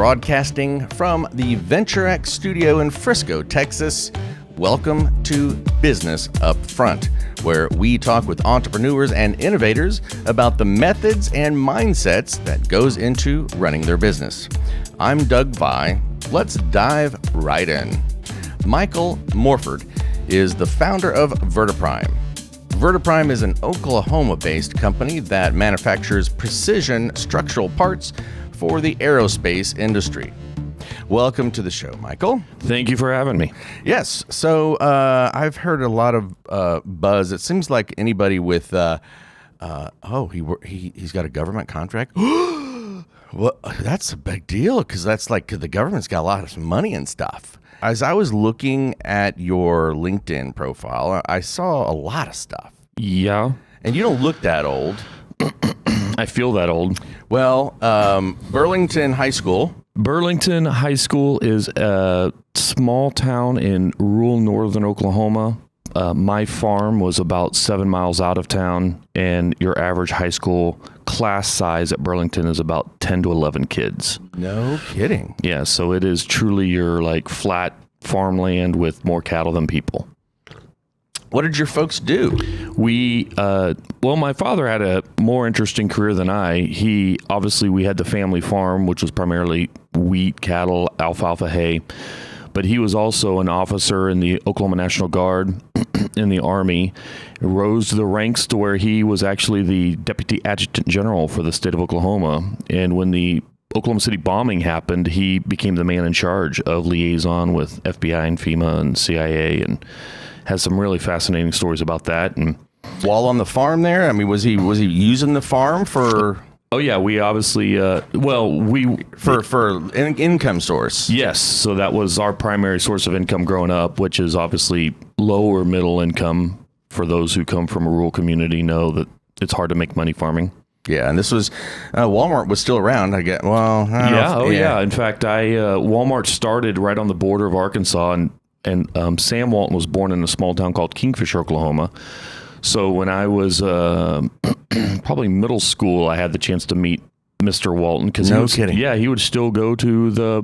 Broadcasting from the VentureX studio in Frisco, Texas. Welcome to Business Up Front, where we talk with entrepreneurs and innovators about the methods and mindsets that goes into running their business. I'm Doug Vai. Let's dive right in. Michael Morford is the founder of Vertiprime. Vertiprime is an Oklahoma-based company that manufactures precision structural parts for the aerospace industry. Welcome to the show, Michael. Thank you for having me. Yes. So I've heard a lot of buzz. It seems like anybody with, he's got a government contract. Well, that's a big deal because that's like the government's got a lot of money and stuff. As I was looking at your LinkedIn profile, I saw a lot of stuff. Yeah. And you don't look that old. I feel that old. Well, Burlington High School. Burlington High School is a small town in rural northern Oklahoma. My farm was about 7 miles out of town, and your average high school class size at Burlington is about 10 to 11 kids. No kidding. Yeah, so it is truly your like flat farmland with more cattle than people. What did your folks do? My father had a more interesting career than I. We had the family farm, which was primarily wheat, cattle, alfalfa, hay. But he was also an officer in the Oklahoma National Guard in the Army, rose the ranks to where he was actually the Deputy Adjutant General for the state of Oklahoma. And when the Oklahoma City bombing happened, he became the man in charge of liaison with FBI and FEMA and CIA, and has some really fascinating stories about that. And while on the farm there, I mean, was he using the farm for? Oh yeah, we obviously for an income source. Yes, so that was our primary source of income growing up, which is obviously low or middle income. For those who come from a rural community, know that it's hard to make money farming. Yeah, and this was Walmart was still around. I get yeah. In fact, Walmart started right on the border of Arkansas, and Sam Walton was born in a small town called Kingfisher, Oklahoma. So when I was probably middle school, I had the chance to meet Mr. Walton. No kidding. Yeah, he would still go to the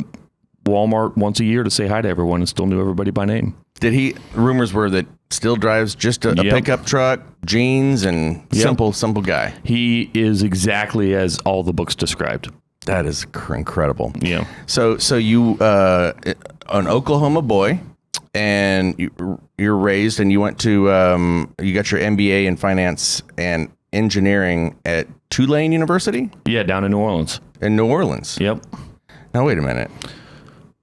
Walmart once a year to say hi to everyone and still knew everybody by name. Did he? Rumors were that still drives just a pickup truck, jeans, and simple guy. He is exactly as all the books described. That is incredible. Yeah. So you an Oklahoma boy. And you're raised, and you went to you got your MBA in finance and engineering at Tulane University. Yeah, down in New Orleans. In New Orleans. Yep. Now wait a minute.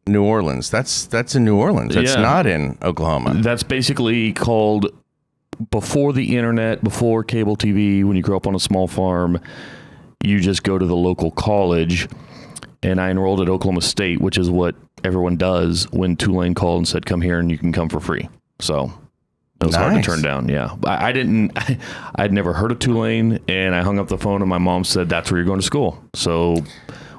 New Orleans. That's in New Orleans. That's not in Oklahoma. That's basically called before the internet, before cable TV. When you grow up on a small farm, you just go to the local college. And I enrolled at Oklahoma State, which is what everyone does when Tulane called and said, come here and you can come for free. So it was hard to turn down. Yeah. I'd never heard of Tulane, and I hung up the phone and my mom said, that's where you're going to school. So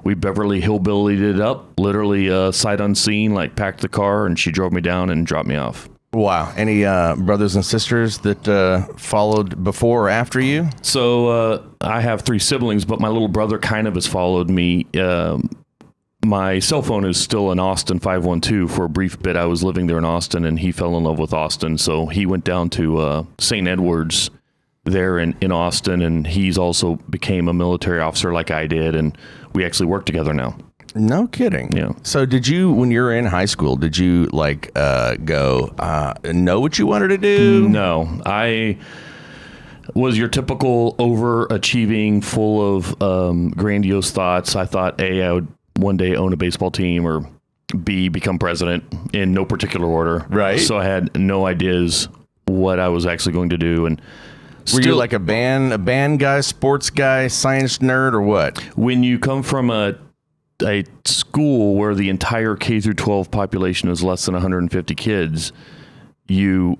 we Beverly Hillbillied it up, literally sight unseen, like packed the car, and she drove me down and dropped me off. Wow. Any brothers and sisters that followed before or after you? So I have 3 siblings, but my little brother kind of has followed me. My cell phone is still in Austin 512. For a brief bit, I was living there in Austin, and he fell in love with Austin. So he went down to St. Edward's there in Austin, and he's also became a military officer like I did, and we actually work together now. No kidding. Yeah. So did you, when you were in high school, did you know what you wanted to do? No, I was your typical overachieving, full of grandiose thoughts. I thought A, I would one day own a baseball team, or B, become president, in no particular order. Right. So I had no ideas what I was actually going to do. And were you like a band guy, sports guy, science nerd, or what? When you come from a school where the entire K through 12 population is less than 150 kids,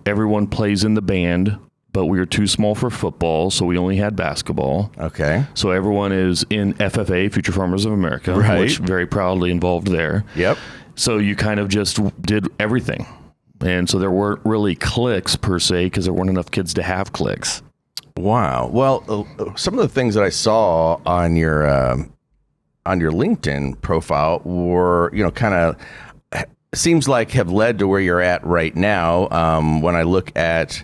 everyone plays in the band, but we were too small for football, so we only had basketball. Okay. So everyone is in FFA, Future Farmers of America, right, which very proudly involved there. Yep. So you kind of just did everything. And so there weren't really cliques per se, because there weren't enough kids to have cliques. Wow. Well, some of the things that I saw on your on your LinkedIn profile were, kind of seems like have led to where you're at right now. When I look at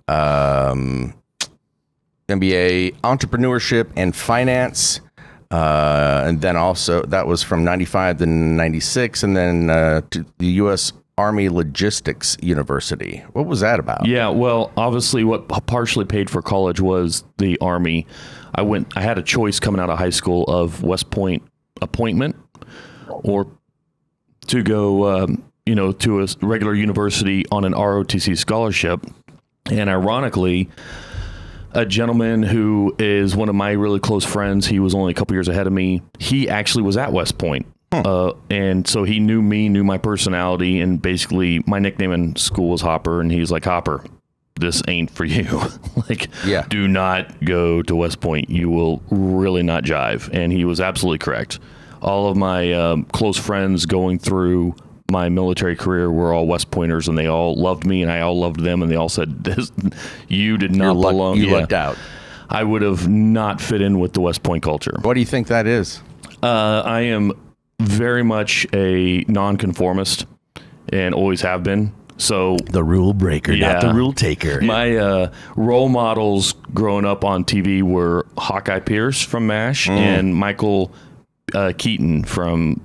MBA entrepreneurship and finance, and then also that was from 95 to 96, and then to the U.S. Army Logistics University. What was that about? Yeah, well, obviously what partially paid for college was the Army. I had a choice coming out of high school of West Point appointment or to go, to a regular university on an ROTC scholarship. And ironically, a gentleman who is one of my really close friends, he was only a couple years ahead of me. He actually was at West Point. And so he knew me, knew my personality, and basically my nickname in school was Hopper. And he's like, Hopper, this ain't for you. Do not go to West Point. You will really not jive. And he was absolutely correct. All of my close friends going through my military career were all West Pointers, and they all loved me, and I all loved them, and they all said, "This, you did not belong." You lucked out. I would have not fit in with the West Point culture. What do you think that is? I am very much a nonconformist, and always have been. So the rule breaker, not the rule taker. My role models growing up on TV were Hawkeye Pierce from MASH and Michael Keaton from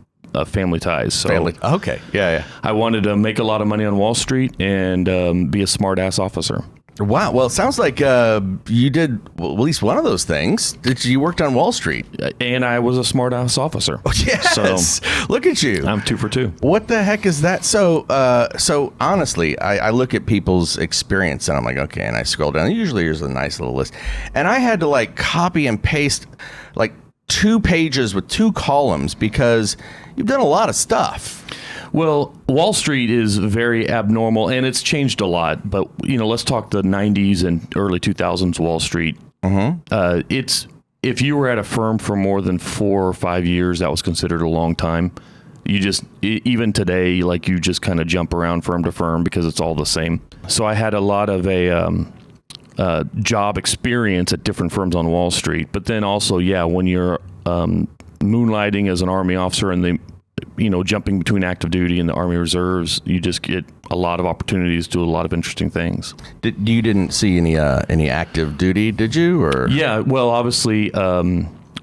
Family Ties. So okay. Yeah. I wanted to make a lot of money on Wall Street and be a smart ass officer. Wow. Well, it sounds like you did at least one of those things. You worked on Wall Street. And I was a smart ass officer. Oh, yes. So, look at you. I'm 2 for 2. What the heck is that? So honestly, I look at people's experience and I'm like, okay, and I scroll down. Usually there's a nice little list. And I had to copy and paste 2 pages with 2 columns because you've done a lot of stuff. Well, Wall Street is very abnormal, and it's changed a lot. But let's talk the '90s and early 2000s Wall Street. It's if you were at a firm for more than 4 or 5 years, that was considered a long time. You just even today, you just kind of jump around firm to firm because it's all the same. So I had a lot of job experience at different firms on Wall Street. But then also, when you're moonlighting as an Army officer and they jumping between active duty and the Army Reserves, you just get a lot of opportunities to do a lot of interesting things. You didn't see any active duty, did you? Or yeah, well, obviously,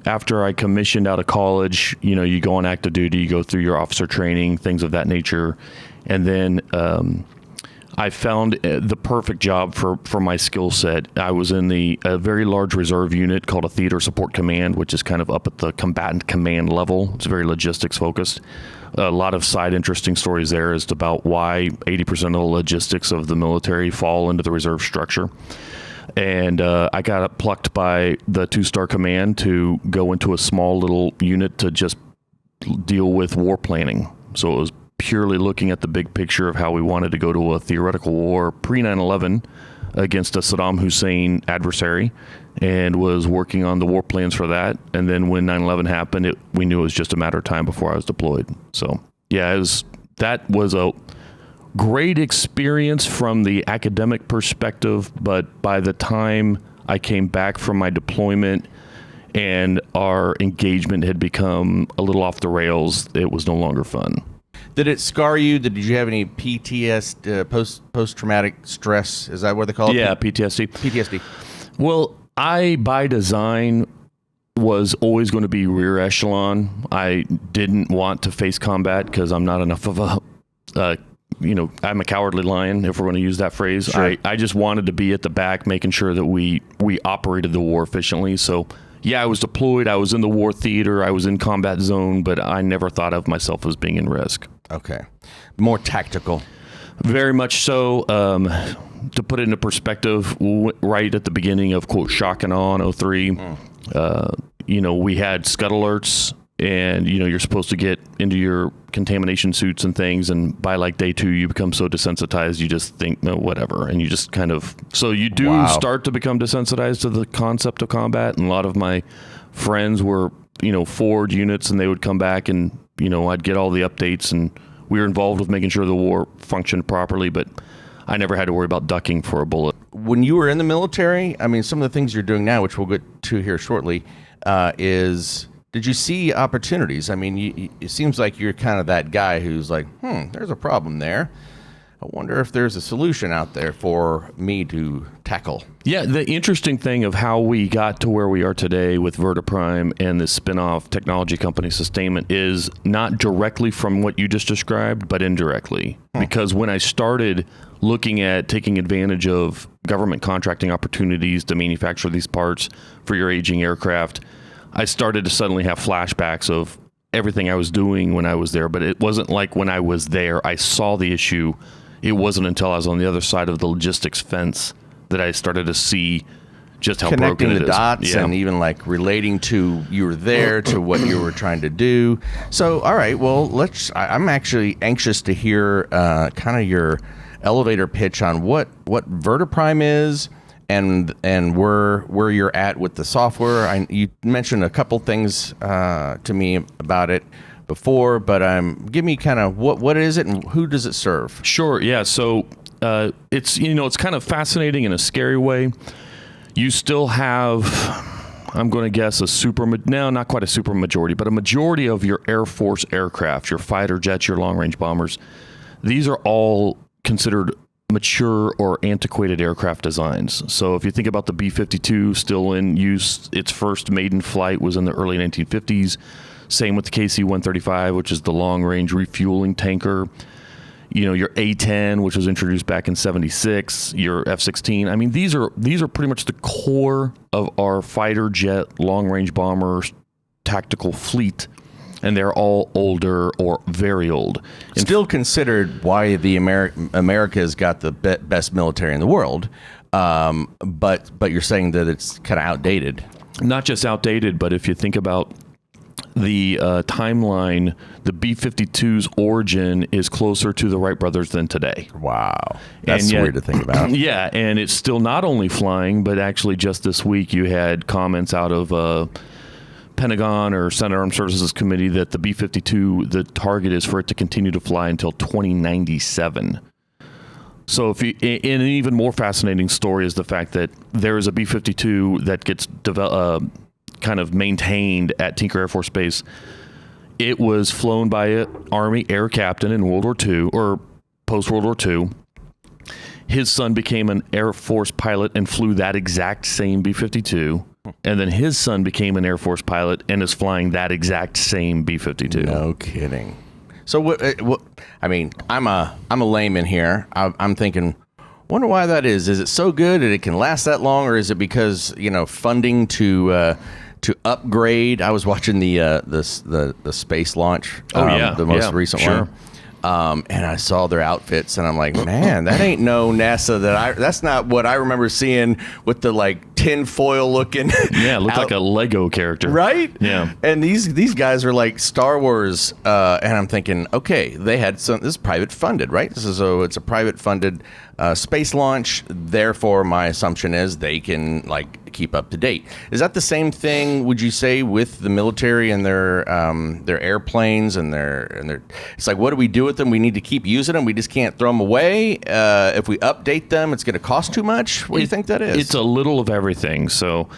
after I commissioned out of college, you go on active duty, you go through your officer training, things of that nature, and then I found the perfect job for my skill set. I was in a very large reserve unit called a Theater Support Command, which is kind of up at the combatant command level. It's very logistics focused. A lot of side interesting stories there as to about why 80% of the logistics of the military fall into the reserve structure. And I got plucked by the 2-star command to go into a small little unit to just deal with war planning. So it was purely looking at the big picture of how we wanted to go to a theoretical war pre 9/11 against a Saddam Hussein adversary, and was working on the war plans for that. And then when 9/11 happened, we knew it was just a matter of time before I was deployed. So that was a great experience from the academic perspective, but by the time I came back from my deployment and our engagement had become a little off the rails, it was no longer fun. Did it scar you? Did you have any PTSD, post-traumatic stress? Is that what they call it? Yeah, PTSD. PTSD. Well, I, by design, was always going to be rear echelon. I didn't want to face combat because I'm not enough of I'm a cowardly lion, if we're going to use that phrase. Sure. I just wanted to be at the back, making sure that we operated the war efficiently. So, yeah, I was deployed. I was in the war theater. I was in combat zone, but I never thought of myself as being in risk. Okay. More tactical. Very much so. To put it into perspective, right at the beginning of, quote, shock and awe in 03, we had scud alerts, and, you're supposed to get into your contamination suits and things. And by day 2, you become so desensitized, you just think, no, whatever. And you just so you do start to become desensitized to the concept of combat. And a lot of my friends were, forward units, and they would come back and, I'd get all the updates, and we were involved with making sure the war functioned properly, but I never had to worry about ducking for a bullet. When you were in the military, I mean, some of the things you're doing now, which we'll get to here shortly, is did you see opportunities? I mean, it seems like you're kind of that guy who's like, there's a problem there. I wonder if there's a solution out there for me to tackle. Yeah, the interesting thing of how we got to where we are today with VertiPrime and the spin-off technology company Sustainment is not directly from what you just described, but indirectly. Because when I started looking at taking advantage of government contracting opportunities to manufacture these parts for your aging aircraft, I started to suddenly have flashbacks of everything I was doing when I was there. But it wasn't like when I was there, I saw the issue. It wasn't until I was on the other side of the logistics fence that I started to see just how broken it is. Connecting the dots and even like relating to you were there to what you were trying to do. So, all right, well, I'm actually anxious to hear kind of your elevator pitch on what VertiPrime is and where you're at with the software. You mentioned a couple things to me about it before, but give me kind of what is it and who does it serve? Sure, yeah. So it's it's kind of fascinating in a scary way. You still have, I'm going to guess, not quite a super majority, but a majority of your Air Force aircraft, your fighter jets, your long-range bombers, these are all considered mature or antiquated aircraft designs. So if you think about the B-52 still in use, its first maiden flight was in the early 1950s. Same with the KC-135, which is the long-range refueling tanker. Your A-10, which was introduced back in '76. Your F-16. I mean, these are pretty much the core of our fighter jet, long-range bomber, tactical fleet, and they're all older or very old. Still considered why the America's got the best military in the world, but you're saying that it's kind of outdated. Not just outdated, but if you think about the timeline, the B-52's origin is closer to the Wright brothers than today. Wow. That's weird to think about. Yeah, and it's still not only flying, but actually just this week you had comments out of Pentagon or Senate Armed Services Committee that the B-52, the target is for it to continue to fly until 2097. So and an even more fascinating story is the fact that there is a B-52 that gets kind of maintained at Tinker Air Force Base. It was flown by an Army air captain in World War II or post-World War II. His son became an Air Force pilot and flew that exact same B-52. And then his son became an Air Force pilot and is flying that exact same B-52. No kidding. So what I mean, I'm a layman here. I'm thinking, wonder why that is. Is it so good that it can last that long, or is it because funding to upgrade? I was watching the space launch. The most recent one. And I saw their outfits, and I'm like, man, that ain't no NASA that's not what I remember seeing with the like tin foil looking. Yeah, it looked like a Lego character, right? Yeah. And these guys are like Star Wars, and I'm thinking, okay, they had this is private funded, right? It's a private funded space launch. Therefore, my assumption is they can like keep up to date. Is that the same thing? Would you say with the military and their airplanes and their? It's like, what do we do with them? We need to keep using them. We just can't throw them away. If we update them, it's going to cost too much. What do you think that is? It's a little of everything. So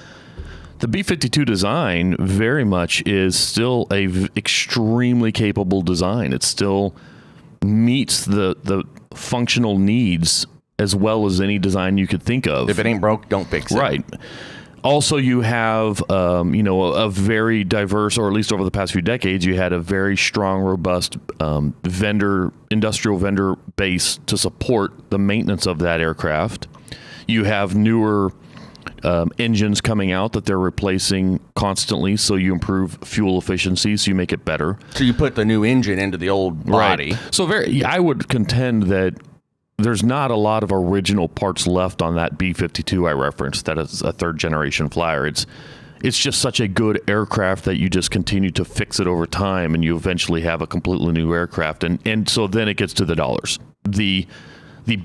the B-52 design very much is still a extremely capable design. It still meets the functional needs as well as any design you could think of. If it ain't broke, don't fix it. Right. Also, you have, a very diverse, or at least over the past few decades, you had a very strong, robust industrial vendor base to support the maintenance of that aircraft. You have newer engines coming out that they're replacing constantly, so you improve fuel efficiency, so you make it better. So you put the new engine into the old body. Right. So I would contend that there's not a lot of original parts left on that B-52 I referenced that is a third-generation flyer. It's just such a good aircraft that you just continue to fix it over time, and you eventually have a completely new aircraft. And so then it gets to the dollars. The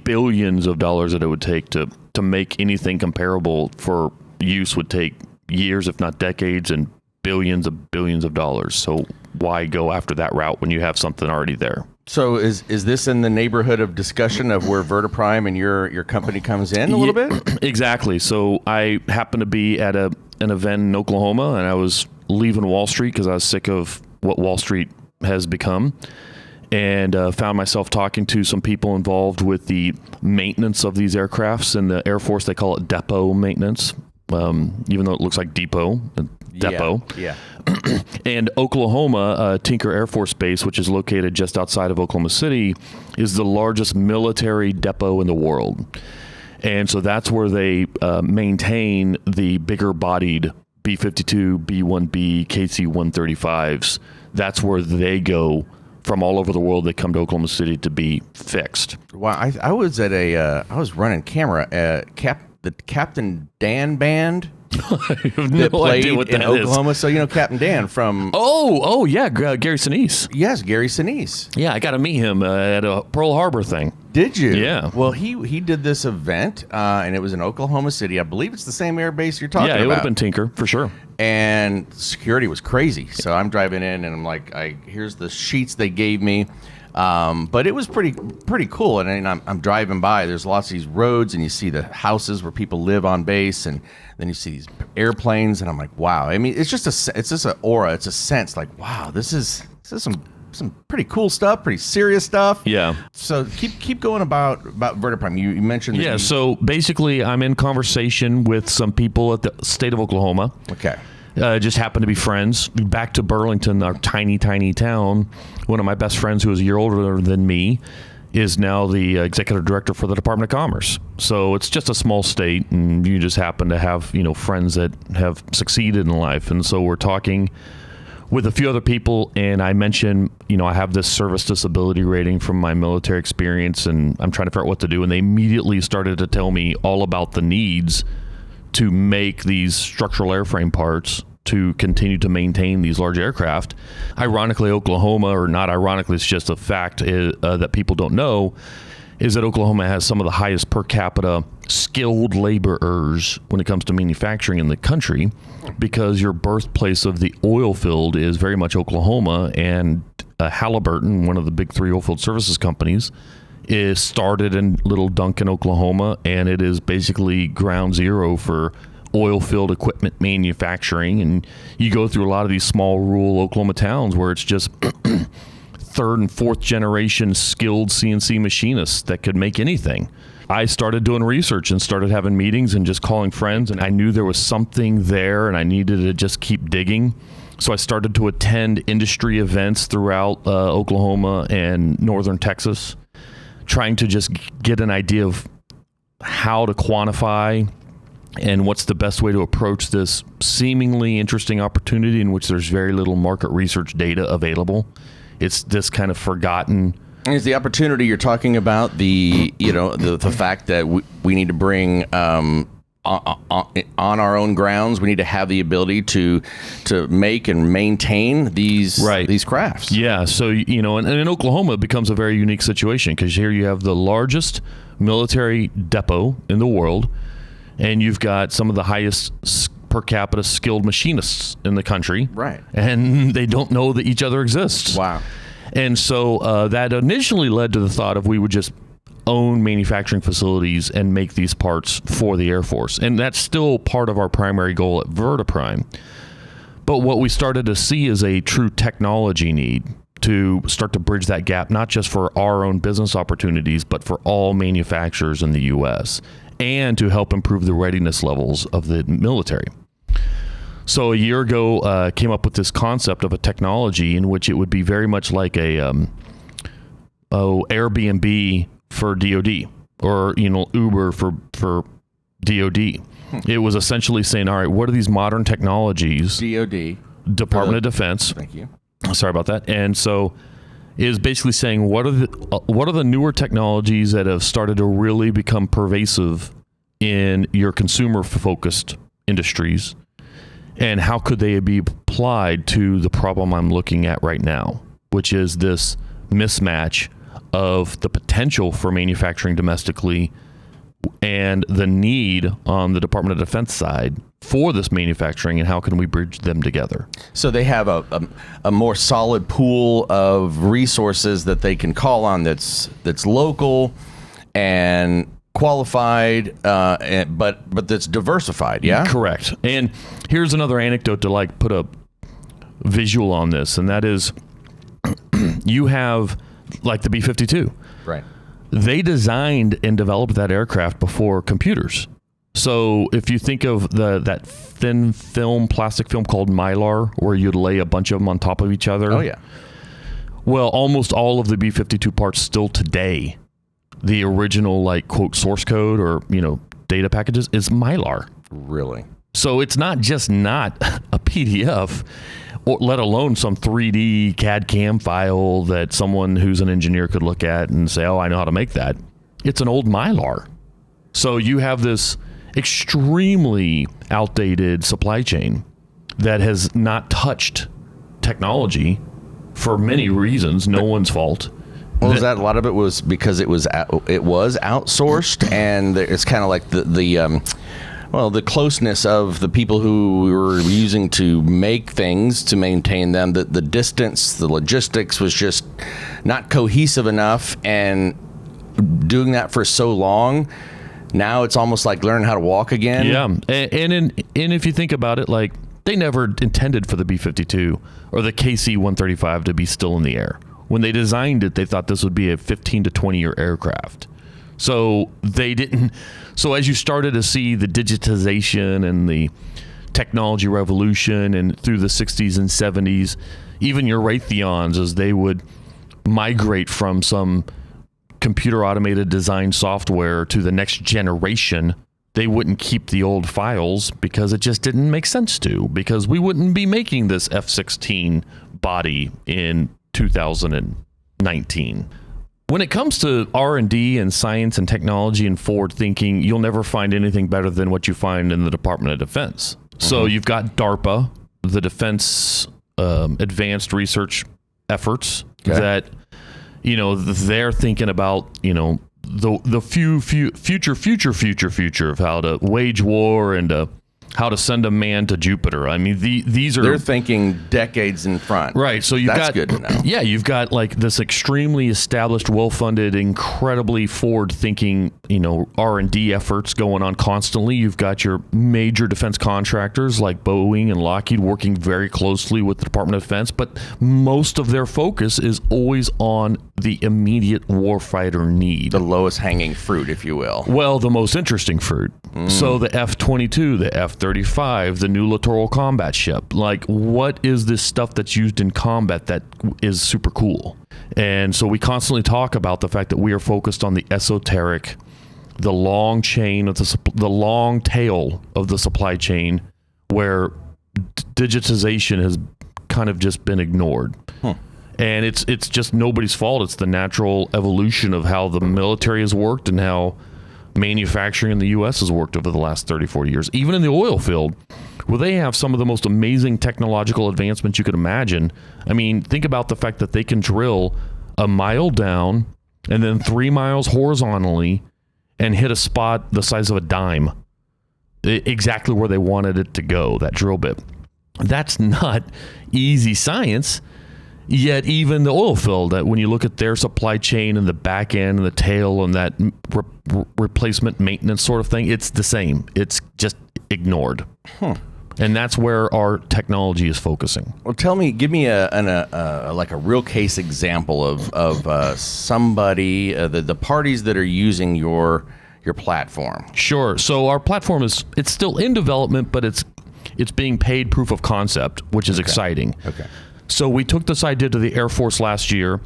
billions of dollars that it would take to make anything comparable for use would take years, if not decades, and billions of dollars. So why go after that route when you have something already there? So is this in the neighborhood of discussion of where VertiPrime and your company comes in a little bit? Exactly. So I happened to be at an event in Oklahoma, and I was leaving Wall Street because I was sick of what Wall Street has become, and found myself talking to some people involved with the maintenance of these aircrafts. In the Air Force, they call it depot maintenance, even though it looks like depot. Depot. Yeah. And Oklahoma, Tinker Air Force Base, which is located just outside of Oklahoma City, is the largest military depot in the world. And so that's where they maintain the bigger bodied B-52, B-1B, KC-135s. That's where they go from all over the world. They come to Oklahoma City to be fixed. Wow. I was at I was running camera at the Captain Dan band. I have no idea what that in Oklahoma. So, Captain Dan from... Oh, yeah, Gary Sinise. Yes, Gary Sinise. Yeah, I got to meet him at a Pearl Harbor thing. Did you? Yeah. Well, he did this event, and it was in Oklahoma City. I believe it's the same air base you're talking about. Yeah, it would have been Tinker, for sure. And security was crazy. So I'm driving in, and I'm like, here's the sheets they gave me. But it was pretty cool. And I'm driving by. There's lots of these roads, and you see the houses where people live on base, and then you see these airplanes, and I'm like, wow. I mean, it's just an aura. It's a sense like, wow, this is some pretty cool stuff, pretty serious stuff. Yeah. So keep going about Vertiprime. You mentioned that. Yeah. So basically, I'm in conversation with some people at the state of Oklahoma. Okay. Just happen to be friends. Back to Burlington, our tiny town. One of my best friends, who is a year older than me, is now the executive director for the Department of Commerce. So it's just a small state, and you just happen to have friends that have succeeded in life. And so we're talking with a few other people, and I mentioned, I have this service disability rating from my military experience, and I'm trying to figure out what to do. And they immediately started to tell me all about the needs to make these structural airframe parts to continue to maintain these large aircraft. Ironically, Oklahoma, or not ironically, it's just a fact that people don't know, is that Oklahoma has some of the highest per capita skilled laborers when it comes to manufacturing in the country, because your birthplace of the oil field is very much Oklahoma, and Halliburton, one of the big three oilfield services companies, is started in Little Duncan, Oklahoma, and it is basically ground zero for oil field equipment manufacturing. And you go through a lot of these small rural Oklahoma towns where it's just third and fourth generation skilled CNC machinists that could make anything. I started doing research and started having meetings and just calling friends, and I knew there was something there and I needed to just keep digging. So I started to attend industry events throughout Oklahoma and northern Texas, trying to just get an idea of how to quantify and what's the best way to approach this seemingly interesting opportunity in which there's very little market research data available. It's this kind of forgotten. And is the opportunity you're talking about the fact that we need to bring on our own grounds, we need to have the ability to make and maintain these crafts. Yeah. So, and in Oklahoma, it becomes a very unique situation, because here you have the largest military depot in the world, and you've got some of the highest per capita skilled machinists in the country. Right. And they don't know that each other exists. Wow. And so that initially led to the thought of we would just own manufacturing facilities and make these parts for the Air Force. And that's still part of our primary goal at Vertiprime. But what we started to see is a true technology need to start to bridge that gap, not just for our own business opportunities, but for all manufacturers in the U.S., and to help improve the readiness levels of the military. So a year ago, came up with this concept of a technology in which it would be very much like a Airbnb for DoD, or Uber for DoD. It was essentially saying, all right, what are these modern technologies? DoD, Department of Defense. Thank you. Sorry about that. And so is basically saying, what are the newer technologies that have started to really become pervasive in your consumer focused industries, and how could they be applied to the problem I'm looking at right now, which is this mismatch of the potential for manufacturing domestically and the need on the Department of Defense side for this manufacturing, and how can we bridge them together? So they have a more solid pool of resources that they can call on that's local and qualified, but that's diversified. Yeah, correct. And here's another anecdote to put a visual on this, and that is you have like the B-52. Right. They designed and developed that aircraft before computers. So if you think of that thin plastic film called Mylar, where you'd lay a bunch of them on top of each other. Oh, yeah. Well, almost all of the B-52 parts still today, the original, like, quote, source code or, data packages is Mylar. Really? So it's not just not a PDF, or let alone some 3D CAD CAM file that someone who's an engineer could look at and say, oh, I know how to make that. It's an old Mylar. So you have this extremely outdated supply chain that has not touched technology for many reasons. No one's fault. Well, is that a lot of it was because it was outsourced, and it's kind of like the closeness of the people who were using to make things, to maintain them, the distance, the logistics was just not cohesive enough, and doing that for so long, now it's almost like learning how to walk again. Yeah, and if you think about it, like, they never intended for the B-52 or the KC-135 to be still in the air. When they designed it, they thought this would be a 15 to 20-year aircraft. So they didn't. So as you started to see the digitization and the technology revolution, and through the 60s and 70s, even your Raytheons, as they would migrate from some computer automated design software to the next generation, they wouldn't keep the old files because it just didn't make sense to, because we wouldn't be making this F-16 body in 2019. When it comes to R&D and science and technology and forward thinking, you'll never find anything better than what you find in the Department of Defense. Mm-hmm. So you've got DARPA, the Defense Advanced Research Efforts, that, they're thinking about, the future of how to wage war and how to send a man to Jupiter. I mean, they're thinking decades in front. Right. So that's good to know. Yeah, you've got like this extremely established, well-funded, incredibly forward-thinking, R&D efforts going on constantly. You've got your major defense contractors like Boeing and Lockheed working very closely with the Department of Defense, but most of their focus is always on the immediate warfighter need. The lowest hanging fruit, if you will. Well, the most interesting fruit. So the F-22, the F-35, the new littoral combat ship. Like, what is this stuff that's used in combat that is super cool? And so we constantly talk about the fact that we are focused on the esoteric, the long chain of the long tail of the supply chain, where digitization has kind of just been ignored. And it's just nobody's fault. It's the natural evolution of how the military has worked and how manufacturing in the U.S. has worked over the last 30, 40 years. Even in the oil field, where they have some of the most amazing technological advancements you could imagine. I mean, think about the fact that they can drill a mile down and then 3 miles horizontally and hit a spot the size of a dime, exactly where they wanted it to go, that drill bit. That's not easy science. Yet even the oil field, that when you look at their supply chain and the back end and the tail and that replacement maintenance sort of thing, it's the same. It's just ignored. And that's where our technology is focusing. Well, give me a real case example of somebody, the parties that are using your platform. Sure. So our platform it's still in development, but it's being paid proof of concept, which is exciting. Okay. So we took this idea to the Air Force last year,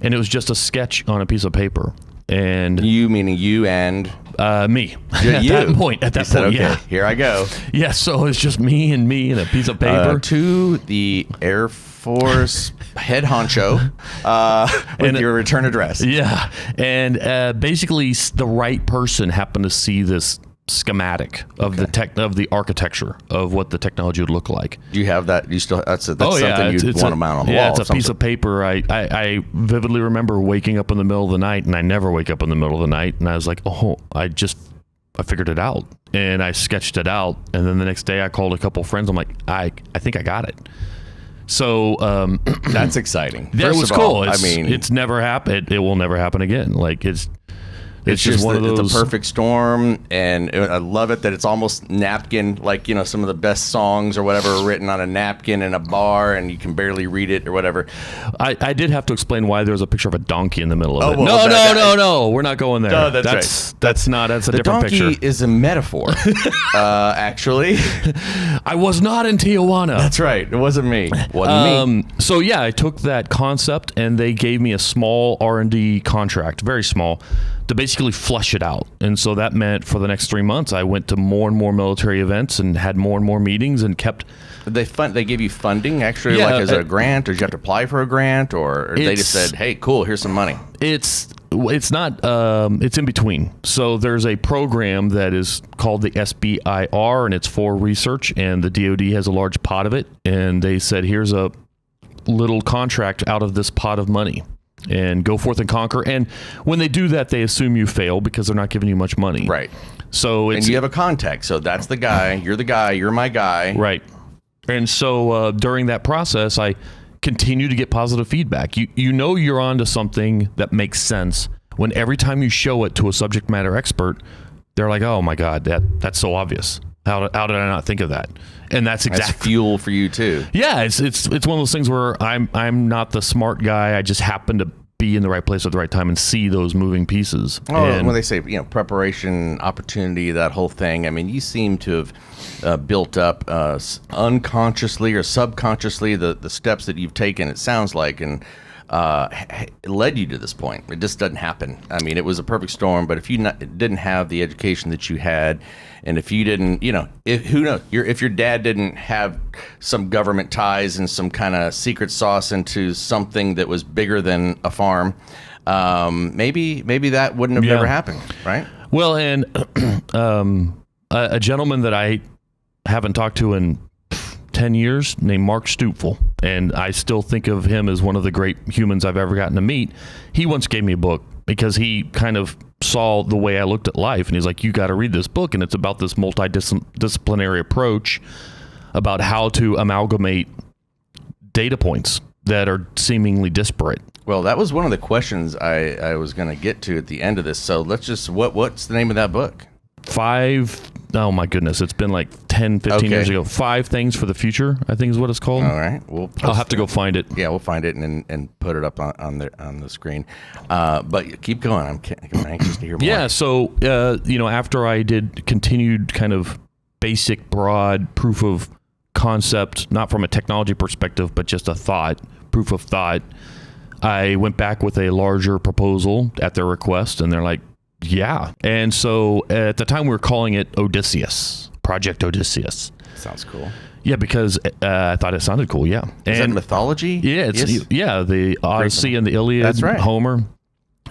and it was just a sketch on a piece of paper. And you, meaning you and me. At that point, okay, yeah. Here I go. Yeah, so it's just me and a piece of paper. To the Air Force head honcho with your return address. Yeah, and basically the right person happened to see this schematic of the architecture of what the technology would look like. Do you have that? You still that's something you'd want to mount on the wall. Yeah, it's a piece of paper. I vividly remember waking up in the middle of the night, and I never wake up in the middle of the night, and I was like, I figured it out, and I sketched it out, and then the next day I called a couple friends. I'm like, I think I got it. So that's exciting. That was cool. It's never happened. It will never happen again. Like, it's It's just one of those. It's a perfect storm, and I love it that it's almost napkin, like, some of the best songs or whatever are written on a napkin in a bar, and you can barely read it or whatever. I did have to explain why there's a picture of a donkey in the middle of it. Well, No, we're not going there. No, that's right. That's a different picture. The donkey is a metaphor, actually. I was not in Tijuana. That's right. It wasn't me. Me. So yeah, I took that concept and they gave me a small R&D contract, very small, to basically flush it out. And so that meant for the next 3 months, I went to more and more military events and had more and more meetings and kept. They gave you funding actually, like as a grant, or did you have to apply for a grant, or they just said, "Hey, cool, here's some money." It's not. It's in between. So there's a program that is called the SBIR, and it's for research, and the DoD has a large pot of it. And they said, "Here's a little contract out of this pot of money, and go forth and conquer." And when they do that, they assume you fail because they're not giving you much money. Right. So and you have a contact. So that's the guy. You're the guy. You're my guy. Right. And so during that process, I continue to get positive feedback. You know you're onto something that makes sense when every time you show it to a subject matter expert, they're like, "Oh my God, that's so obvious. How did I not think of that?" And that's fuel for you too. Yeah, it's one of those things where I'm not the smart guy. I just happen to be in the right place at the right time and see those moving pieces. Oh, and when they say preparation, opportunity, that whole thing. I mean, you seem to have built up unconsciously or subconsciously the steps that you've taken. It sounds like, and it led you to this point. It just doesn't happen. I mean, it was a perfect storm. But if you didn't have the education that you had, and if you didn't, who knows? If your dad didn't have some government ties and some kind of secret sauce into something that was bigger than a farm, maybe that wouldn't have never happened, right? Well, and a gentleman that I haven't talked to in 10 years named Mark Stupfel, and I still think of him as one of the great humans I've ever gotten to meet. He once gave me a book because he kind of saw the way I looked at life, and he's like, "You got to read this book," and it's about this multidisciplinary approach about how to amalgamate data points that are seemingly disparate. Well, that was one of the questions I was going to get to at the end of this. So let's just, what's the name of that book? Oh my goodness, it's been like 10, 15 years ago. 5 Things for the Future, I think is what it's called. All right. I'll have to go find it. Yeah, we'll find it and put it up on the screen. But keep going. I'm anxious to hear more. Yeah, so, after I did continued kind of basic, broad proof of concept, not from a technology perspective, but just proof of thought, I went back with a larger proposal at their request, and they're like, yeah. And so at the time we were calling it Odysseus, Project Odysseus. Sounds cool. Yeah, because I thought it sounded cool. Yeah. Is that mythology? Yeah, the Odyssey and the Iliad. That's right. Homer.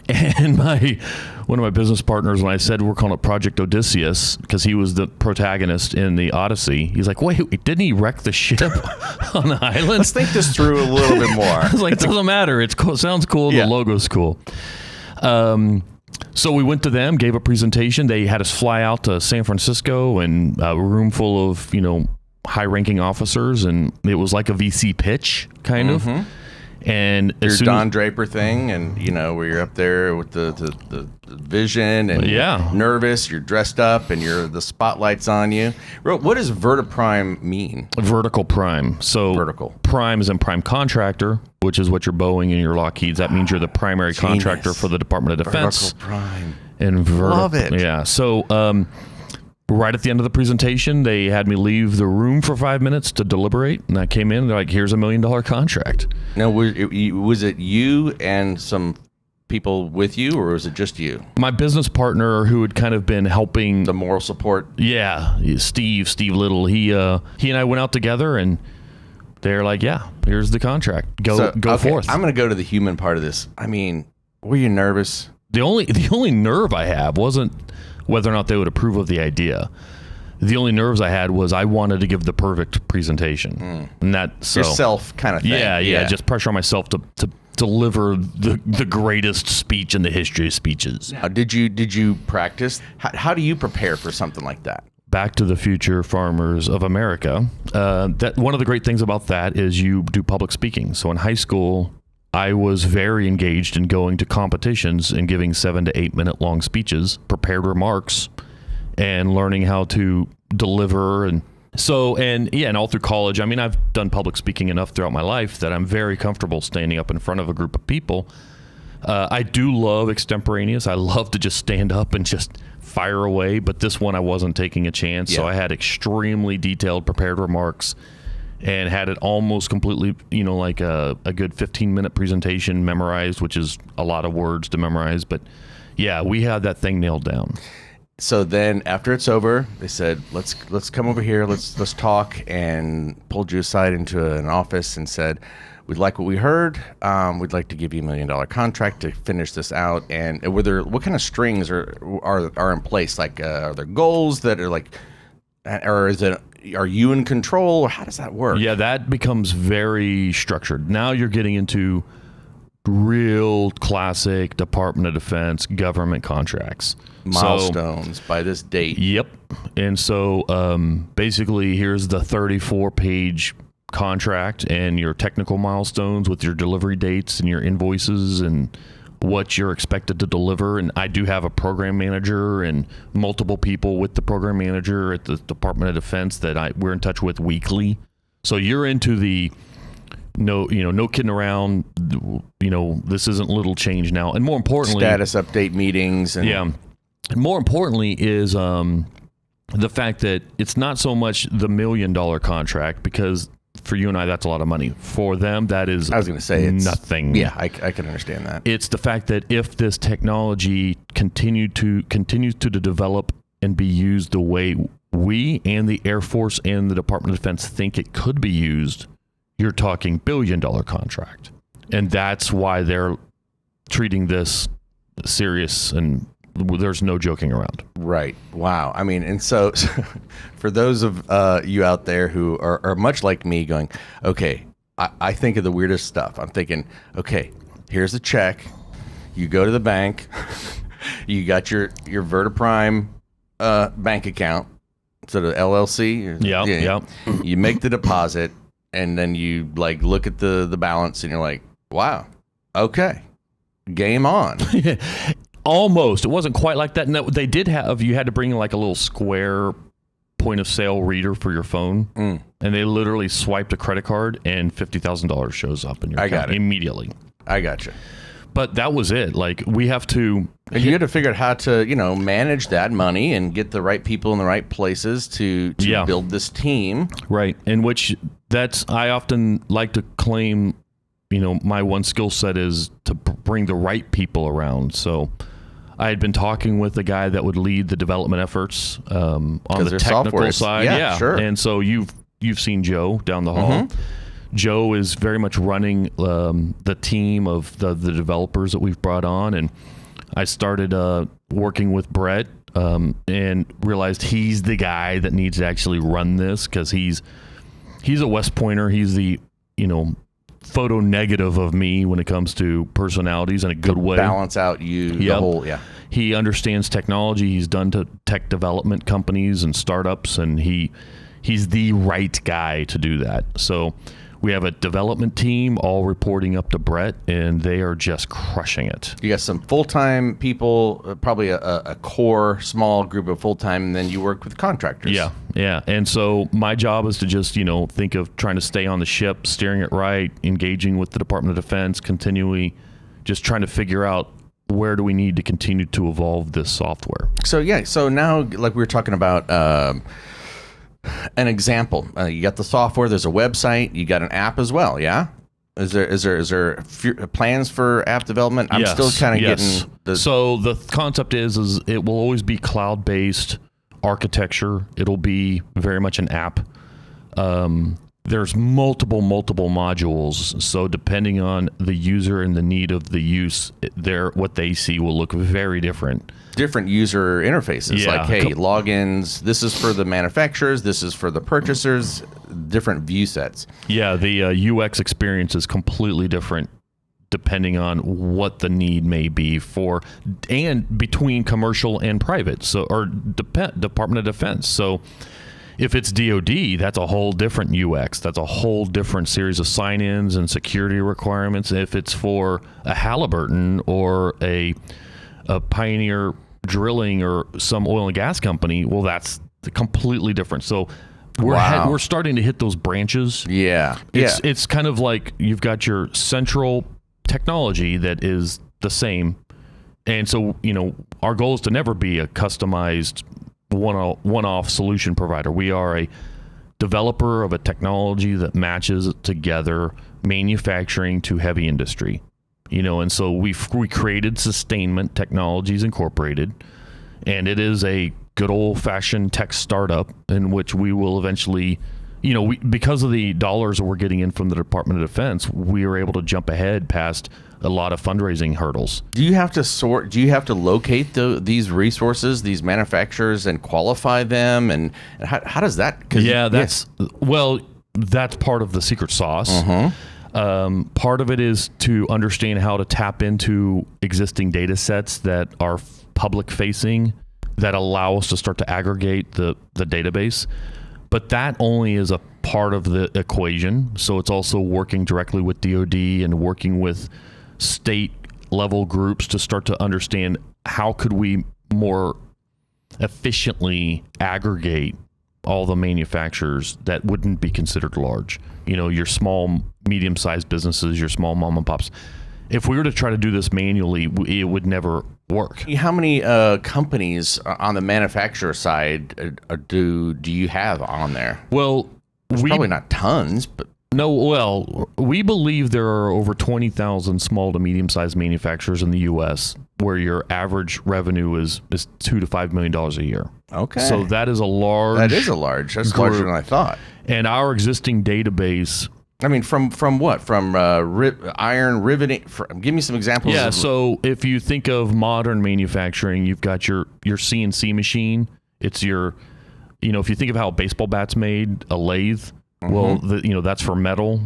And one of my business partners, when I said we're calling it Project Odysseus because he was the protagonist in the Odyssey, he's like, wait, didn't he wreck the ship on the island? Let's think this through a little bit more. I was like, it doesn't matter. It's cool. Sounds cool. Yeah. The logo's cool. So we went to them, gave a presentation. They had us fly out to San Francisco and a room full of, high-ranking officers, and it was like a VC pitch, kind of. And your Don Draper thing, and where you're up there with the vision and nervous, you're dressed up, and the spotlight's on you. What does vertiprime mean? Vertical prime. So vertical prime is in prime contractor, which is what your Boeing and your Lockheed's. That means you're the primary contractor for the Department of Defense. Vertical prime. And love it. Yeah. So right at the end of the presentation, they had me leave the room for 5 minutes to deliberate, and I came in, and they're like, "Here's $1 million contract." Now, was it you and some people with you, or was it just you? My business partner, who had kind of been helping the moral support. Yeah, Steve Little. He and I went out together, and they're like, "Yeah, here's the contract. Go forth." I'm going to go to the human part of this. I mean, were you nervous? The only nerve I have wasn't whether or not they would approve of the idea. The only nerves I had was I wanted to give the perfect presentation. And yourself kind of thing. Yeah. Just pressure on myself to deliver the greatest speech in the history of speeches. Now, did you practice? How do you prepare for something like that? Back to the Future Farmers of America. That one of the great things about that is you do public speaking. So in high school, I was very engaged in going to competitions and giving 7 to 8 minute long speeches, prepared remarks, and learning how to deliver. And all through college. I mean, I've done public speaking enough throughout my life that I'm very comfortable standing up in front of a group of people. I do love extemporaneous. I love to just stand up and just fire away, but this one I wasn't taking a chance. Yeah. So I had extremely detailed prepared remarks and had it almost completely, like a good 15-minute presentation memorized, which is a lot of words to memorize. But yeah, we had that thing nailed down. So then after it's over, they said, let's come over here. Let's talk, and pulled you aside into an office and said, we'd like what we heard. We'd like to give you $1 million contract to finish this out. And what kind of strings are in place? Like, are there goals that are like, or are you in control, or how does that work? Yeah, that becomes very structured. Now you're getting into real classic Department of Defense government contracts. Milestones by this date. Yep. And so basically here's the 34-page contract and your technical milestones with your delivery dates and your invoices and what you're expected to deliver. And I do have a program manager and multiple people with the program manager at the Department of Defense that we're in touch with weekly. So you're into the no kidding around. This isn't little change now. And more importantly, status update meetings. And more importantly is the fact that it's not so much the $1 million contract, because for you and I, that's a lot of money. For them, that is, I was going to say, it's nothing. Yeah, I can understand that. It's the fact that if this technology continues to develop and be used the way we and the Air Force and the Department of Defense think it could be used, you're talking $1 billion contract. And that's why they're treating this serious, and there's no joking around. Right. Wow. I mean, and so for those of you out there who are much like me going, okay, I think of the weirdest stuff. I'm thinking, okay, here's a check. You go to the bank. You got your Vertiprime bank account. So the LLC. Yeah. You make the deposit, and then you look at the balance, and you're like, wow, okay, game on. Almost. It wasn't quite like that. No, they did have, you had to bring in like a little square point of sale reader for your phone, and they literally swiped a credit card and $50,000 shows up in your account immediately. I got you. But that was it. Like, we have to... And you had to figure out how to, manage that money and get the right people in the right places to build this team. Right. In which I often like to claim, my one skill set is to bring the right people around. So I had been talking with the guy that would lead the development efforts on the technical side. Yeah, sure. And so you've seen Joe down the hall. Mm-hmm. Joe is very much running the team of the developers that we've brought on. And I started working with Brett and realized he's the guy that needs to actually run this, because he's a West Pointer. He's the, photo negative of me when it comes to personalities in a good way. Balance out the whole, yeah. He understands technology. He's done to tech development companies and startups, and he's the right guy to do that. So we have a development team all reporting up to Brett, and they are just crushing it. You got some full-time people, probably a core small group of full-time, and then you work with contractors. Yeah. And so my job is to just, think of trying to stay on the ship, steering it right, engaging with the Department of Defense, continually just trying to figure out where do we need to continue to evolve this software. So now, like we were talking about, an example, you got the software, there's a website, you got an app as well, yeah? Is there plans for app development? I'm still kind of getting... So the concept is it will always be cloud-based architecture. It'll be very much an app. There's multiple modules, so depending on the user and the need of the use, what they see will look very different. Different user interfaces, like, hey, logins, this is for the manufacturers, this is for the purchasers, different view sets. Yeah, the UX experience is completely different depending on what the need may be for, and between commercial and private, or Department of Defense. So If it's DoD, that's a whole different UX. That's a whole different series of sign-ins and security requirements. If it's for a Halliburton or a Pioneer Drilling or some oil and gas company, well, that's completely different. So we're starting to hit those branches. Yeah. It's kind of like you've got your central technology that is the same. And so, our goal is to never be a customized one-off solution provider. We are a developer of a technology that matches together manufacturing to heavy industry. And so we created Sustainment Technologies Incorporated, and it is a good old-fashioned tech startup in which we will eventually, because of the dollars that we're getting in from the Department of Defense, we are able to jump ahead past a lot of fundraising hurdles. Do you have to locate these resources, these manufacturers, and qualify them? And how does that? That's part of the secret sauce. Part of it is to understand how to tap into existing data sets that are public facing that allow us to start to aggregate the database. But that only is a part of the equation. So it's also working directly with DoD and working with state level groups to start to understand how could we more efficiently aggregate all the manufacturers that wouldn't be considered large. Your small, medium-sized businesses, your small mom and pops. If we were to try to do this manually, it would never work. How many companies on the manufacturer side do you have on there? Well, probably not tons, but no. Well, we believe there are over 20,000 small to medium-sized manufacturers in the U.S. where your average revenue is $2 to $5 million a year. Okay, so that is a large. That's larger than I thought. And our existing database. I mean, from what? From iron riveting? Give me some examples. Yeah, so if you think of modern manufacturing, you've got your CNC machine. It's your, if you think of how a baseball bat's made, a lathe, well, that's for metal.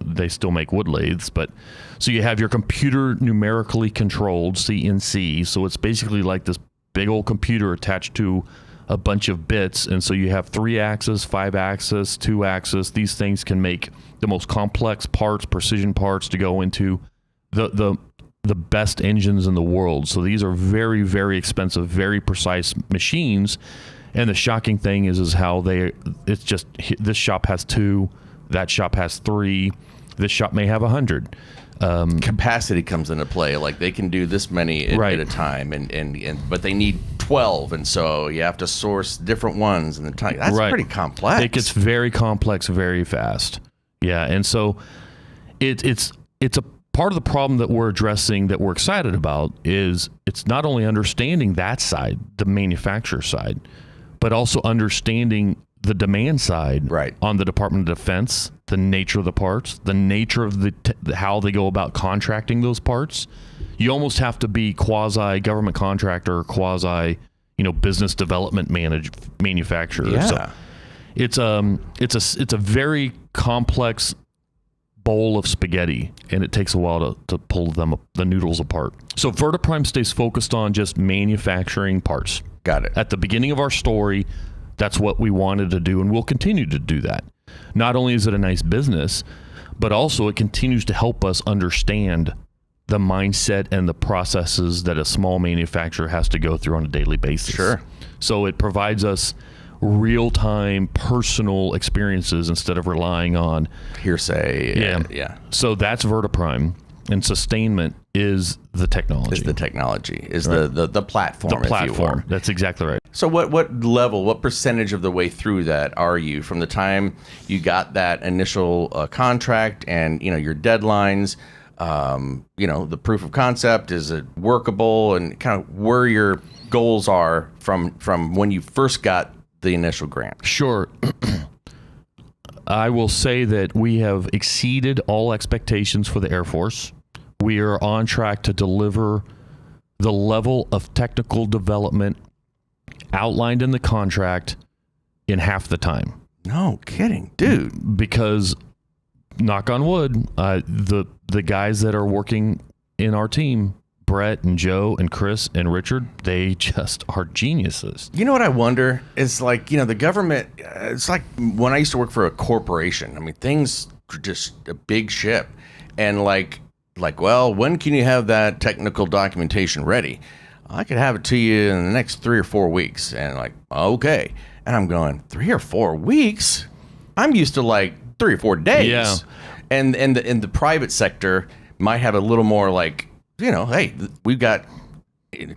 They still make wood lathes, but so you have your computer numerically controlled CNC. So it's basically like this big old computer attached to a bunch of bits, and so you have 3-axis, 5-axis, 2-axis. These things can make the most complex parts, precision parts to go into the best engines in the world. So these are very, very expensive, very precise machines. And the shocking thing is how it's just, this shop has 2, that shop has 3, this shop may have 100. Capacity comes into play. Like they can do this many at a time, but they need 12, and so you have to source different ones. And that's pretty complex. It gets very complex very fast. Yeah, and so it's a part of the problem that we're addressing that we're excited about is it's not only understanding that side, the manufacturer side, but also understanding the demand side on the Department of Defense, the nature of the parts, the nature of how they go about contracting those parts. You almost have to be quasi government contractor, quasi, business development manufacturer. Yeah. So it's a very complex bowl of spaghetti, and it takes a while to pull the noodles apart. So Vertiprime stays focused on just manufacturing parts. Got it. At the beginning of our story, that's what we wanted to do, and we'll continue to do that. Not only is it a nice business, but also it continues to help us understand the mindset and the processes that a small manufacturer has to go through on a daily basis. Sure. So it provides us real-time personal experiences instead of relying on hearsay. Yeah. So that's Vertiprime, and Sustainment is the technology. Is the platform. The platform. That's exactly right. So what level, what percentage of the way through that are you from the time you got that initial contract and your deadlines? The proof of concept, is it workable, and kind of where your goals are from when you first got the initial grant? Sure. I will say that we have exceeded all expectations for the Air Force. We are on track to deliver the level of technical development outlined in the contract in half the time. No kidding, dude. Because, knock on wood, the guys that are working in our team Brett and Joe and Chris and Richard, they just are geniuses. You know what I wonder is, like, the government, it's like when I used to work for a corporation. I mean, things are just a big ship. And like, well, when can you have that technical documentation ready? I could have it to you in the next 3 or 4 weeks. And like, okay. And I'm going, 3 or 4 weeks? I'm used to like 3 or 4 days. Yeah. And the private sector might have a little more like, hey, we've got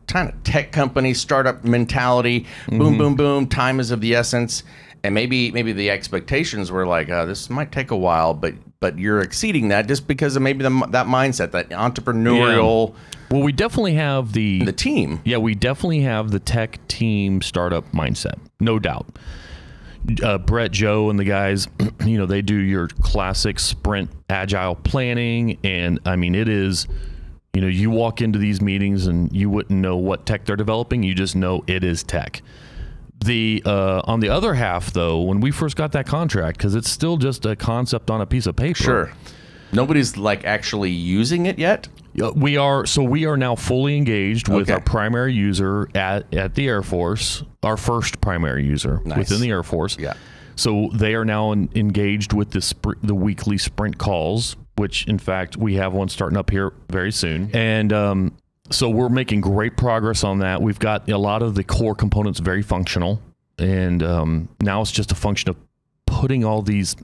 kind of tech company startup mentality. Boom, boom, boom. Time is of the essence. And maybe the expectations were like, this might take a while, but you're exceeding that just because of maybe that mindset, that entrepreneurial. Yeah. Well, we definitely have the team. Yeah, we definitely have the tech team startup mindset, no doubt. Brett, Joe, and the guys, they do your classic sprint agile planning, and I mean, it is. You walk into these meetings and you wouldn't know what tech they're developing. You just know it is tech. On the other half, though, when we first got that contract, because it's still just a concept on a piece of paper. Sure. Nobody's like actually using it yet. We are now fully engaged with our primary user at the Air Force, our first primary user within the Air Force. Yeah. So they are now engaged with the weekly sprint calls, which in fact we have one starting up here very soon. And so we're making great progress on that. We've got a lot of the core components very functional. And now it's just a function of putting all these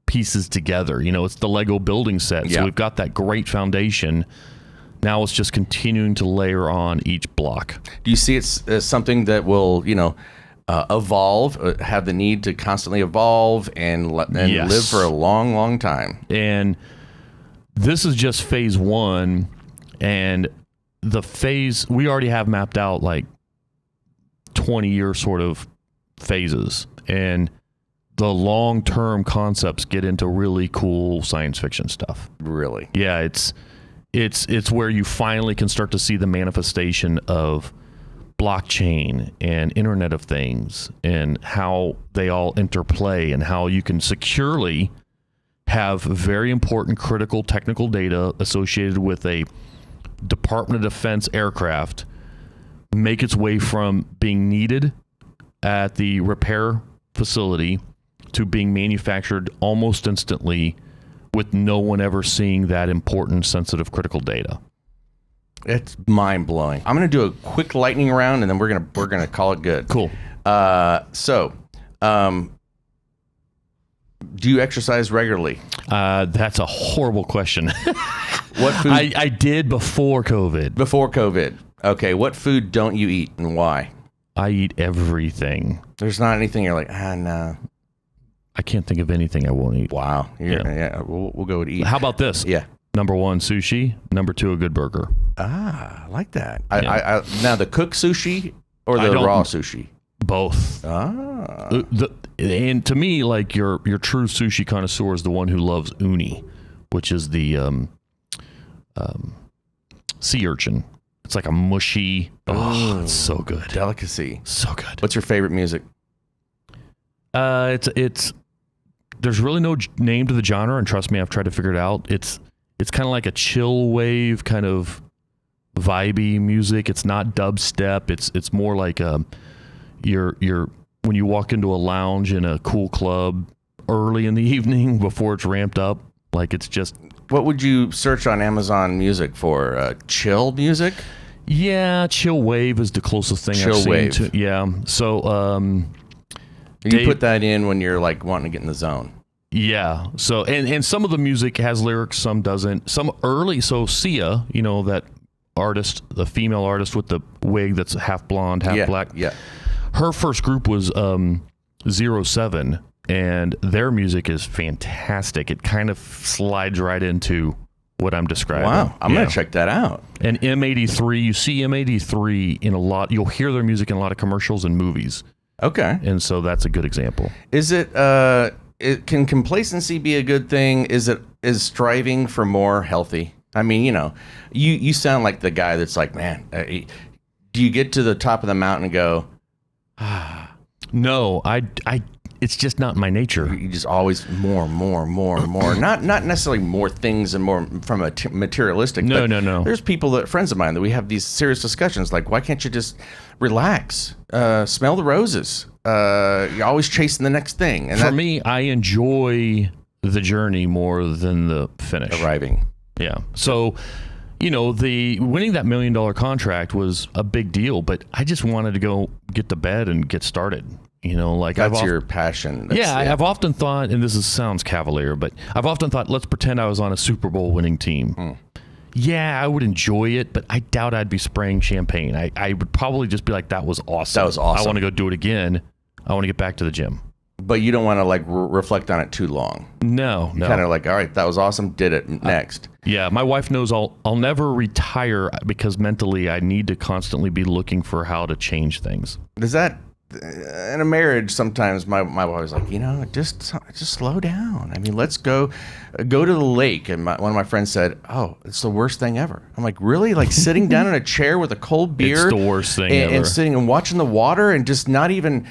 pieces together. It's the Lego building set. So we've got that great foundation. Now it's just continuing to layer on each block. Do you see it as something that will, evolve, have the need to constantly evolve and live for a long, long time? And this is just phase 1. And the phase, we already have mapped out like 20-year sort of phases. And the long-term concepts get into really cool science fiction stuff. Really? Yeah, it's where you finally can start to see the manifestation of blockchain and Internet of Things and how they all interplay and how you can securely have very important critical technical data associated with a Department of Defense aircraft make its way from being needed at the repair facility to being manufactured almost instantly with no one ever seeing that important, sensitive, critical data. It's mind-blowing. I'm going to do a quick lightning round, and then we're gonna call it good. Cool. Do you exercise regularly? That's a horrible question. What food? I did before COVID. Before COVID. Okay. What food don't you eat, and why? I eat everything. There's not anything you're like, no. I can't think of anything I won't eat. Wow. Yeah. We'll go with eat. How about this? Yeah. Number 1, sushi. Number 2, a good burger. I like that. Yeah. Now the cooked sushi or the raw sushi? Both. And to me, like your true sushi connoisseur is the one who loves uni, which is the sea urchin. It's like a mushy. Oh, it's so good. Delicacy. So good. What's your favorite music? It's there's really no name to the genre, and trust me, I've tried to figure it out. It's kind of like a chill wave kind of vibey music. It's not dubstep. It's more like you're when you walk into a lounge in a cool club early in the evening before it's ramped up. Like it's just. What would you search on Amazon Music for? Chill music? Yeah, chill wave is the closest thing I've seen to. Yeah, so you put that in when you're like wanting to get in the zone. Yeah. So and some of the music has lyrics, some doesn't. Some early. So Sia, that artist, the female artist with the wig that's half blonde, half black. Yeah. Her first group was 07, and their music is fantastic. It kind of slides right into what I'm describing. Wow. I'm going to check that out. And M83, you see M83 in a lot. You'll hear their music in a lot of commercials and movies. Okay. And so that's a good example. Is it can complacency be a good thing? Is striving for more healthy? I mean, you sound like the guy that's like, man, do you get to the top of the mountain and go, No, it's just not my nature. You just always more. Not necessarily more things and more from a materialistic. No. There's friends of mine that we have these serious discussions. Like, why can't you just relax, smell the roses? You're always chasing the next thing. And for me, I enjoy the journey more than the finish. Arriving. Yeah. So, the winning that $1 million contract was a big deal, but I just wanted to go get to bed and get started. That's your passion. I've often thought, and sounds cavalier, but I've often thought, let's pretend I was on a Super Bowl winning team. Yeah, I would enjoy it, but I doubt I'd be spraying champagne. I would probably just be like, that was awesome. That was awesome. I want to go do it again. I want to get back to the gym. But you don't want to reflect on it too long. No. Kind of like, all right, that was awesome. Did it next. Yeah, my wife knows I'll never retire because mentally I need to constantly be looking for how to change things. Does that in a marriage? Sometimes my wife is like, just slow down. I mean, let's go to the lake. And one of my friends said, "Oh, it's the worst thing ever." I'm like, really? Like sitting down in a chair with a cold beer? It's the worst thing ever. And sitting and watching the water and just not even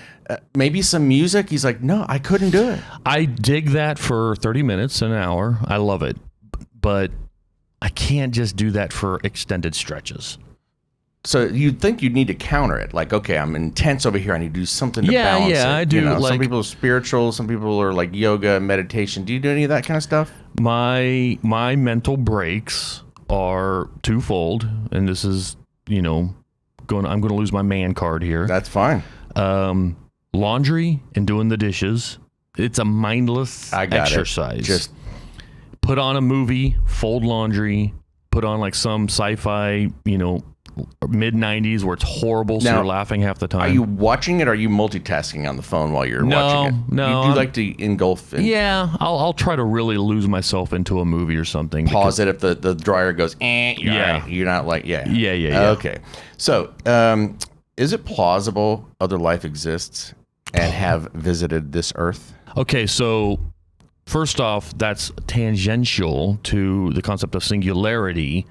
maybe some music. He's like, no, I couldn't do it. I dig that for 30 minutes, an hour. I love it, but I can't just do that for extended stretches. So you'd think you'd need to counter it. Like, okay, I'm intense over here. I need to do something to balance it. Yeah, I do. Some people are spiritual. Some people are like yoga, meditation. Do you do any of that kind of stuff? My mental breaks are twofold, and this is, I'm going to lose my man card here. That's fine. Laundry and doing the dishes. It's a mindless exercise. Just put on a movie, fold laundry, put on like some sci-fi, mid-90s where it's horrible, so you're laughing half the time. Are you watching it, or are you multitasking on the phone while you're watching it? No. You do like to engulf in. Yeah, I'll try to really lose myself into a movie or something. Pause it if the dryer goes, yeah. You're not like, yeah. Yeah. Okay. So, is it plausible other life exists and have visited this earth? Okay, so first off, that's tangential to the concept of singularity.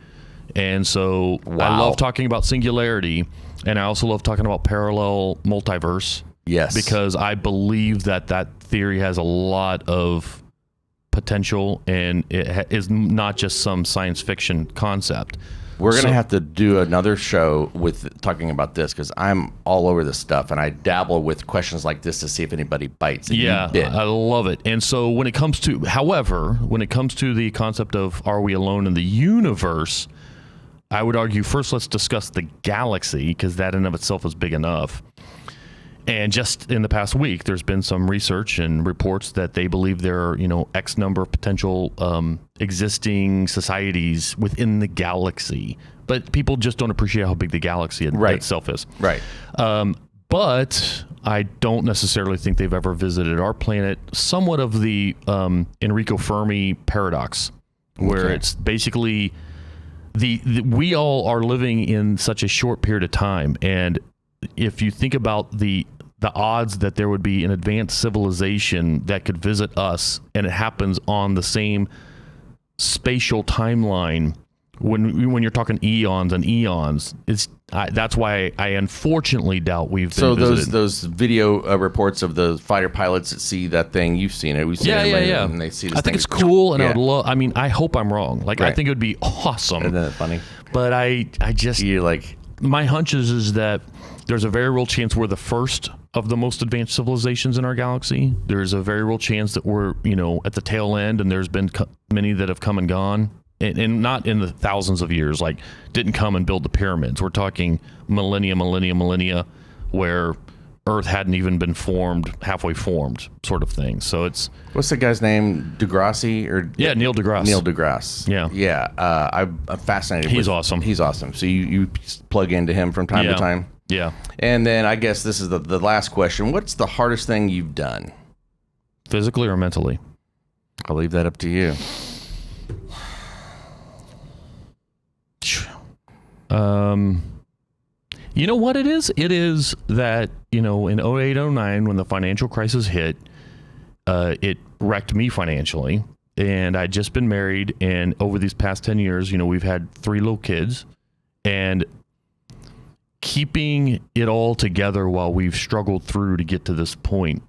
And so I love talking about singularity, and I also love talking about parallel multiverse. Yes. Because I believe that theory has a lot of potential, and it is not just some science fiction concept. We're going to have to do another show with talking about this, because I'm all over this stuff, and I dabble with questions like this to see if anybody bites. Yeah, I love it. And so when it comes to the concept of are we alone in the universe, I would argue first let's discuss the galaxy, because that in of itself is big enough. And just in the past week, there's been some research and reports that they believe there are, X number of potential existing societies within the galaxy. But people just don't appreciate how big the galaxy itself is. Right. But I don't necessarily think they've ever visited our planet. Somewhat of the Enrico Fermi paradox, where it's basically we all are living in such a short period of time, and if you think about the odds that there would be an advanced civilization that could visit us, and it happens on the same spatial timeline, when you're talking eons and eons, that's why I unfortunately doubt we've been visited. those video reports of the fighter pilots that see that thing, you've seen it. We've seen it. Yeah. And they see this I think thing. It's cool, and I would love. I mean, I hope I'm wrong. Like, I think it would be awesome. Isn't that funny? But I just you're like, my hunch is that there's a very real chance we're the first of the most advanced civilizations in our galaxy. There's a very real chance that we're, at the tail end, and there's been many that have come and gone, and not in the thousands of years, like didn't come and build the pyramids. We're talking millennia, where Earth hadn't even been halfway formed, sort of thing. So it's... What's the guy's name? Degrassi? Neil deGrasse. Neil deGrasse. Yeah. I'm fascinated. He's awesome. He's awesome. So you plug into him from time to time? Yeah. And then I guess this is the last question. What's the hardest thing you've done? Physically or mentally? I'll leave that up to you. You know what it is? It is that, in 08, 09, when the financial crisis hit, it wrecked me financially. And I'd just been married, and over these past 10 years, we've had 3 little kids, and keeping it all together while we've struggled through to get to this point,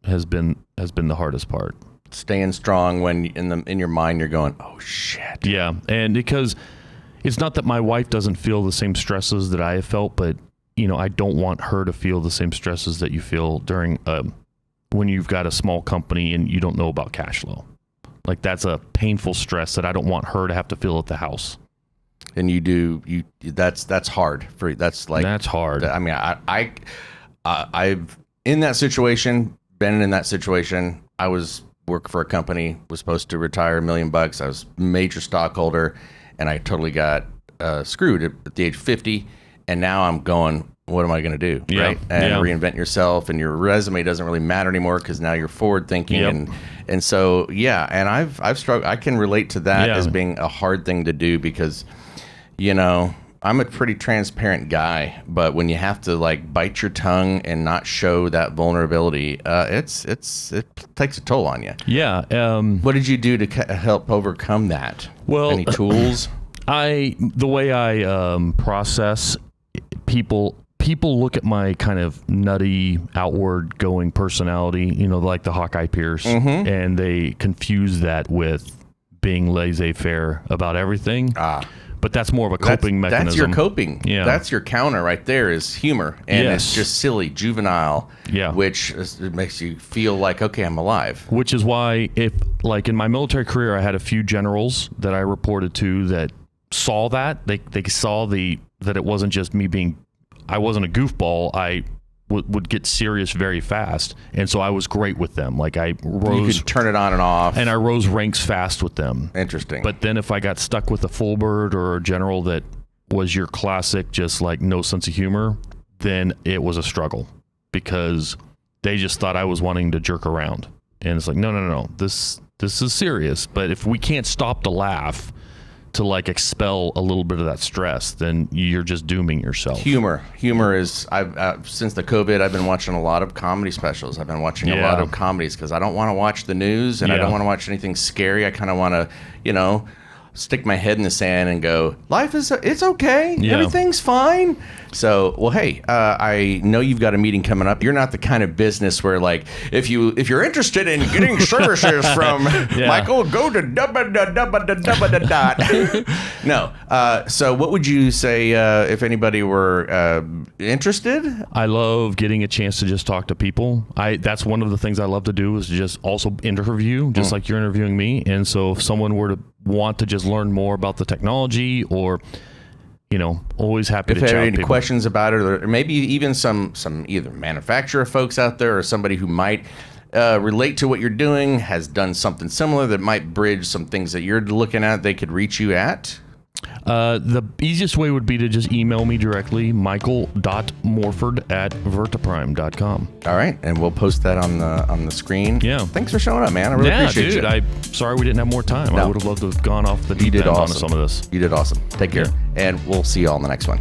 has been the hardest part. Staying strong when in your mind you're going, oh shit. Yeah, and because it's not that my wife doesn't feel the same stresses that I have felt, but I don't want her to feel the same stresses that you feel during when you've got a small company and you don't know about cash flow. Like that's a painful stress that I don't want her to have to feel at the house. And that's hard for that's hard. I mean, I've in that situation, been in that situation. I was work for a company, was supposed to retire $1 million. I was a major stockholder, and I totally got screwed at the age of 50. And now I'm going, what am I going to do? Yeah. Right? And reinvent yourself, and your resume doesn't really matter anymore because now you're forward thinking. Yep. And so, yeah, and I've struggled. I can relate to that as being a hard thing to do because, I'm a pretty transparent guy, but when you have to like bite your tongue and not show that vulnerability, it takes a toll on you. Yeah. What did you do to help overcome that? Well, any tools? The way I process people look at my kind of nutty, outward going personality, like the Hawkeye Pierce, and they confuse that with being laissez-faire about everything. But that's more of a coping mechanism. That's your coping. Yeah. That's your counter right there is humor. And it's just silly, juvenile, which it makes you feel like, okay, I'm alive. Which is why if, like in my military career, I had a few generals that I reported to that saw that. They saw that it wasn't just me I wasn't a goofball. I would get serious very fast. And so I was great with them. Like I rose. You could turn it on and off. And I rose ranks fast with them. Interesting. But then if I got stuck with a full bird or a general that was your classic, just like no sense of humor, then it was a struggle because they just thought I was wanting to jerk around. And it's like, no. This is serious. But if we can't stop the laugh to like expel a little bit of that stress, then you're just dooming yourself. Humor is, I've since the COVID, I've been watching a lot of comedy specials. I've been watching a lot of comedies because I don't want to watch the news and I don't want to watch anything scary. I kind of want to, stick my head in the sand and go, life it's okay. Yeah. Everything's fine. So, well, hey, I know you've got a meeting coming up. You're not the kind of business where, like, if you're interested in getting services from Michael, go to No. So, what would you say if anybody were interested? I love getting a chance to just talk to people. That's one of the things I love to do is just also interview, just like you're interviewing me. And so, if someone were to want to just learn more about the technology or always happy to chat with people. If you have any questions about it, or maybe even some either manufacturer folks out there or somebody who might relate to what you're doing, has done something similar that might bridge some things that you're looking at, they could reach you at? The easiest way would be to just email me directly, michael.morford@vertiprime.com. All right, and we'll post that on the screen. Yeah. Thanks for showing up, man. I really appreciate you. I'm sorry we didn't have more time. No. I would have loved to have gone off the deep end on some of this. You did awesome. Take care, and we'll see you all in the next one.